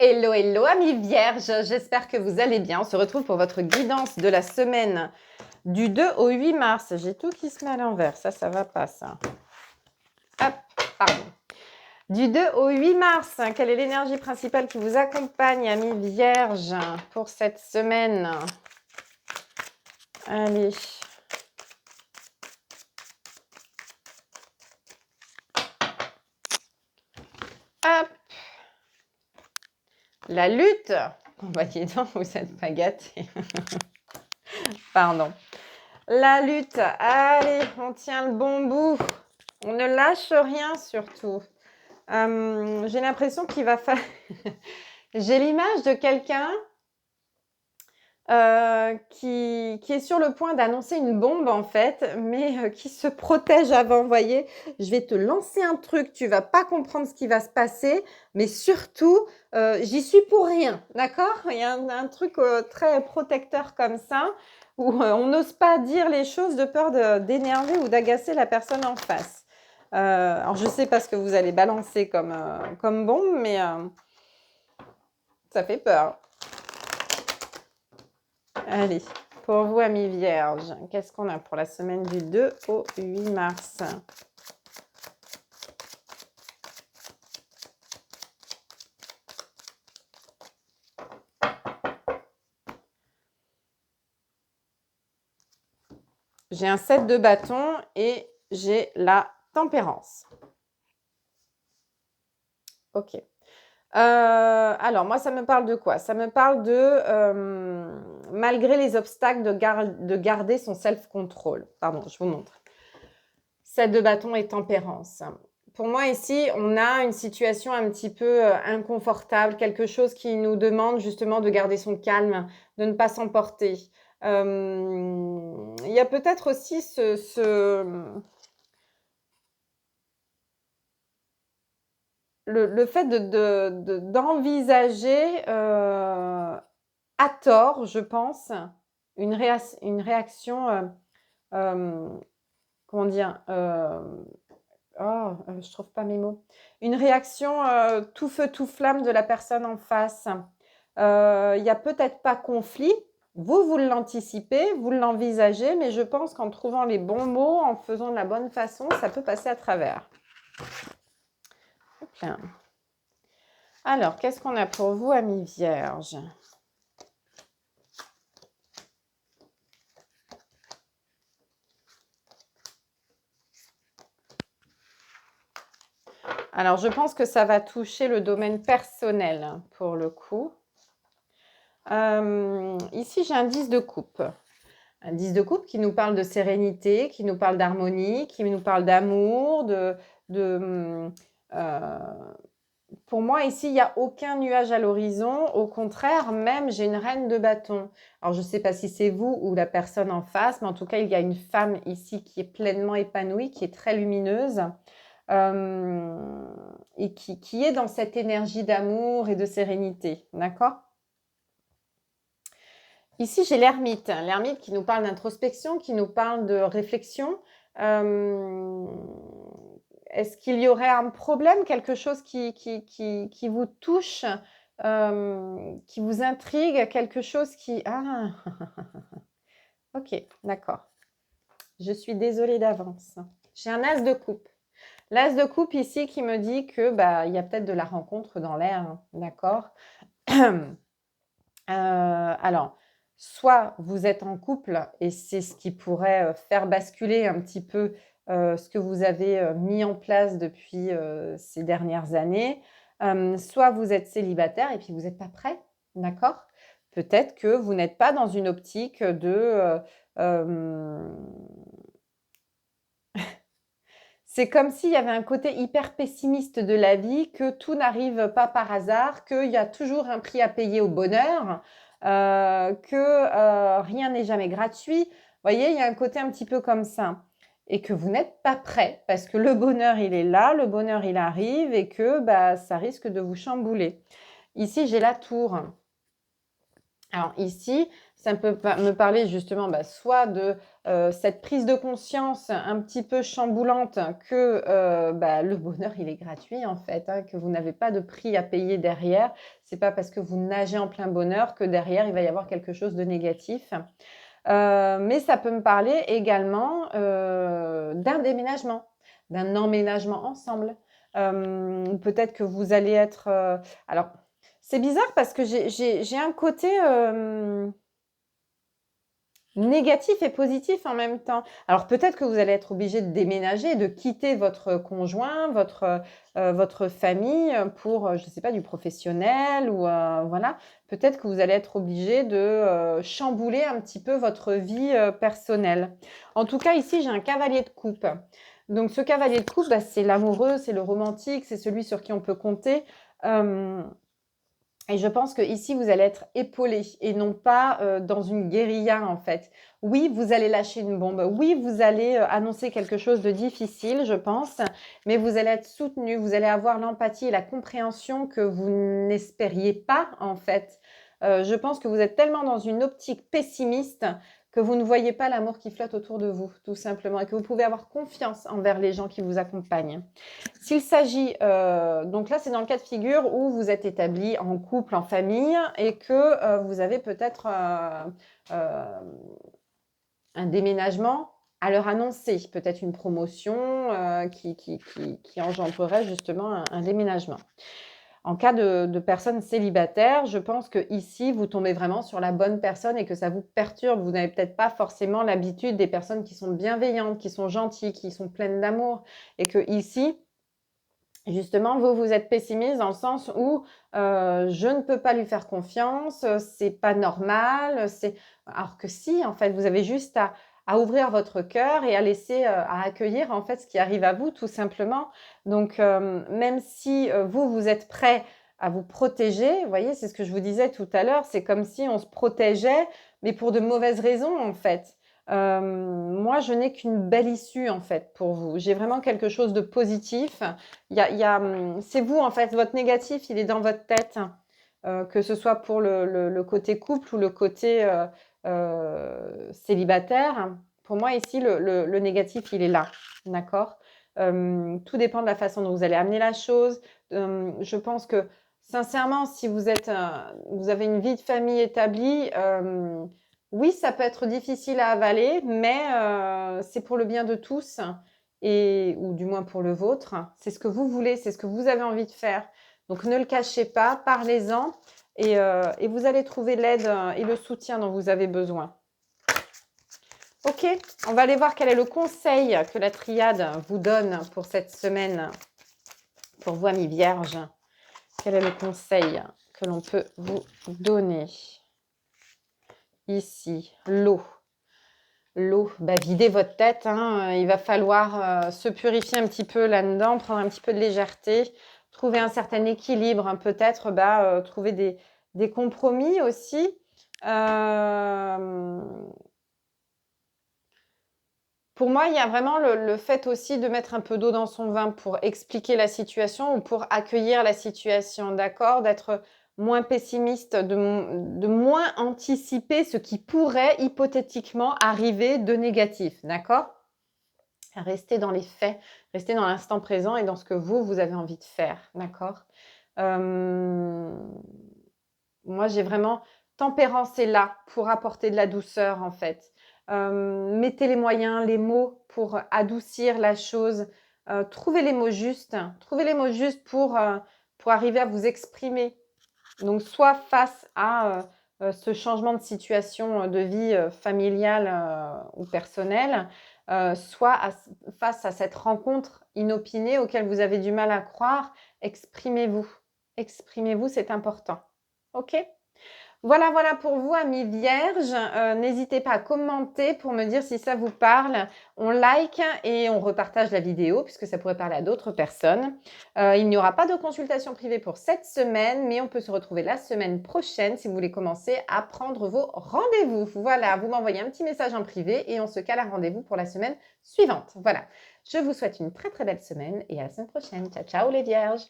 Hello, hello, amis vierges, j'espère que vous allez bien. On se retrouve pour votre guidance de la semaine du 2 au 8 mars. J'ai tout qui se met à l'envers, ça va pas, ça. Hop, pardon. Du 2 au 8 mars, quelle est l'énergie principale qui vous accompagne, amis vierges, pour cette semaine? Allez. Hop. La lutte. Voyez donc, vous êtes pas gâtés. Pardon. La lutte. Allez, on tient le bon bout. On ne lâche rien surtout. J'ai l'impression qu'il va faire... J'ai l'image de quelqu'un qui est sur le point d'annoncer une bombe en fait, mais qui se protège avant. Vous voyez, je vais te lancer un truc, tu vas pas comprendre ce qui va se passer, mais surtout, j'y suis pour rien, d'accord? Il y a un truc très protecteur comme ça, où on n'ose pas dire les choses de peur d'énerver ou d'agacer la personne en face. Alors, je sais pas ce que vous allez balancer comme bombe, mais ça fait peur. Allez, pour vous, amis vierges, qu'est-ce qu'on a pour la semaine du 2 au 8 mars? J'ai un 7 de bâton et j'ai la tempérance. Ok. Alors, moi, ça me parle de quoi? Ça me parle de, malgré les obstacles, de garder son self-control. Pardon, je vous montre. 7 de bâton et tempérance. Pour moi, ici, on a une situation un petit peu inconfortable, quelque chose qui nous demande justement de garder son calme, de ne pas s'emporter. Il y a peut-être aussi le fait d'envisager à tort, je pense, une réaction, comment dire, je trouve pas mes mots. Une réaction tout feu, tout flamme de la personne en face. Il n'y a peut-être pas conflit. Vous l'anticipez, vous l'envisagez, mais je pense qu'en trouvant les bons mots, en faisant de la bonne façon, ça peut passer à travers. Bien. Alors, qu'est-ce qu'on a pour vous, amis vierges? Alors, je pense que ça va toucher le domaine personnel, pour le coup. Ici, j'ai un 10 de coupe. Un 10 de coupe qui nous parle de sérénité, qui nous parle d'harmonie, qui nous parle d'amour, pour moi, ici, il n'y a aucun nuage à l'horizon. Au contraire, même, j'ai une reine de bâton. Alors, je ne sais pas si c'est vous ou la personne en face, mais en tout cas, il y a une femme ici qui est pleinement épanouie, qui est très lumineuse et qui est dans cette énergie d'amour et de sérénité. D'accord ? Ici, j'ai l'ermite. L'ermite qui nous parle d'introspection, qui nous parle de réflexion. Est-ce qu'il y aurait un problème, quelque chose qui vous touche, qui vous intrigue, quelque chose qui... Ah, ok, d'accord. Je suis désolée d'avance. J'ai un as de coupe. L'as de coupe ici qui me dit que il y a peut-être de la rencontre dans l'air, hein, d'accord. Alors, soit vous êtes en couple et c'est ce qui pourrait faire basculer un petit peu ce que vous avez mis en place depuis ces dernières années. Soit vous êtes célibataire et puis vous n'êtes pas prêt, d'accord? Peut-être que vous n'êtes pas dans une optique de... c'est comme s'il y avait un côté hyper pessimiste de la vie, que tout n'arrive pas par hasard, qu'il y a toujours un prix à payer au bonheur, que rien n'est jamais gratuit. Vous voyez, il y a un côté un petit peu comme ça. Et que vous n'êtes pas prêt, parce que le bonheur, il est là, le bonheur, il arrive, et que ça risque de vous chambouler. Ici, j'ai la tour. Alors ici, Ça peut me parler justement soit de cette prise de conscience un petit peu chamboulante que le bonheur, il est gratuit en fait, hein, que vous n'avez pas de prix à payer derrière. C'est pas parce que vous nagez en plein bonheur que derrière, il va y avoir quelque chose de négatif. Mais ça peut me parler également d'un déménagement, d'un emménagement ensemble. Peut-être que vous allez être... alors, c'est bizarre parce que j'ai un côté négatif et positif en même temps. Alors peut-être que vous allez être obligé de déménager, de quitter votre conjoint, votre famille pour, je ne sais pas, du professionnel ou voilà. Peut-être que vous allez être obligé de chambouler un petit peu votre vie personnelle. En tout cas, ici, j'ai un cavalier de coupe. Donc ce cavalier de coupe, c'est l'amoureux, c'est le romantique, c'est celui sur qui on peut compter. Et je pense qu'ici, vous allez être épaulé et non pas dans une guérilla, en fait. Oui, vous allez lâcher une bombe. Oui, vous allez annoncer quelque chose de difficile, je pense. Mais vous allez être soutenu. Vous allez avoir l'empathie et la compréhension que vous n'espériez pas, en fait. Je pense que vous êtes tellement dans une optique pessimiste que vous ne voyez pas l'amour qui flotte autour de vous, tout simplement. Et que vous pouvez avoir confiance envers les gens qui vous accompagnent. S'il s'agit, donc là, c'est dans le cas de figure où vous êtes établi en couple, en famille et que vous avez peut-être un déménagement à leur annoncer, peut-être une promotion qui engendrerait justement un déménagement. En cas de personnes célibataires, je pense que ici vous tombez vraiment sur la bonne personne et que ça vous perturbe. Vous n'avez peut-être pas forcément l'habitude des personnes qui sont bienveillantes, qui sont gentilles, qui sont pleines d'amour et que ici, justement, vous êtes pessimiste dans le sens où je ne peux pas lui faire confiance, c'est pas normal, alors que si, en fait, vous avez juste à ouvrir votre cœur et à laisser, à accueillir en fait ce qui arrive à vous, tout simplement. Donc, même si vous êtes prêt à vous protéger, vous voyez, c'est ce que je vous disais tout à l'heure, c'est comme si on se protégeait, mais pour de mauvaises raisons, en fait. Moi, je n'ai qu'une belle issue en fait pour vous. J'ai vraiment quelque chose de positif. C'est vous en fait, votre négatif, il est dans votre tête, que ce soit pour le côté couple ou le côté célibataire. Pour moi, ici, le négatif, il est là, d'accord. Tout dépend de la façon dont vous allez amener la chose. Je pense que, sincèrement, si vous avez une vie de famille établie, oui, ça peut être difficile à avaler, mais c'est pour le bien de tous ou du moins pour le vôtre. C'est ce que vous voulez, c'est ce que vous avez envie de faire. Donc ne le cachez pas, parlez-en et vous allez trouver l'aide et le soutien dont vous avez besoin. Ok, on va aller voir quel est le conseil que la triade vous donne pour cette semaine, pour vous, amis vierges. Quel est le conseil que l'on peut vous donner? Ici, l'eau. L'eau, videz votre tête, hein. Il va falloir se purifier un petit peu là-dedans, prendre un petit peu de légèreté, trouver un certain équilibre, hein, peut-être trouver des compromis aussi. Pour moi, il y a vraiment le fait aussi de mettre un peu d'eau dans son vin pour expliquer la situation ou pour accueillir la situation, d'accord? D'être moins pessimiste, de moins anticiper ce qui pourrait hypothétiquement arriver de négatif, d'accord? Restez dans les faits, restez dans l'instant présent et dans ce que vous avez envie de faire, d'accord? Moi, j'ai vraiment tempérance est là pour apporter de la douceur, en fait. Mettez les moyens, les mots pour adoucir la chose. Trouvez les mots justes. Trouvez les mots justes pour arriver à vous exprimer. Donc, soit face à ce changement de situation de vie familiale ou personnelle, soit face à cette rencontre inopinée auquel vous avez du mal à croire, exprimez-vous. Exprimez-vous, c'est important. Ok? Voilà, voilà pour vous, amis vierges. N'hésitez pas à commenter pour me dire si ça vous parle. On like et on repartage la vidéo puisque ça pourrait parler à d'autres personnes. Il n'y aura pas de consultation privée pour cette semaine, mais on peut se retrouver la semaine prochaine si vous voulez commencer à prendre vos rendez-vous. Voilà, vous m'envoyez un petit message en privé et on se cale un rendez-vous pour la semaine suivante. Voilà, je vous souhaite une très très belle semaine et à la semaine prochaine. Ciao, ciao les vierges!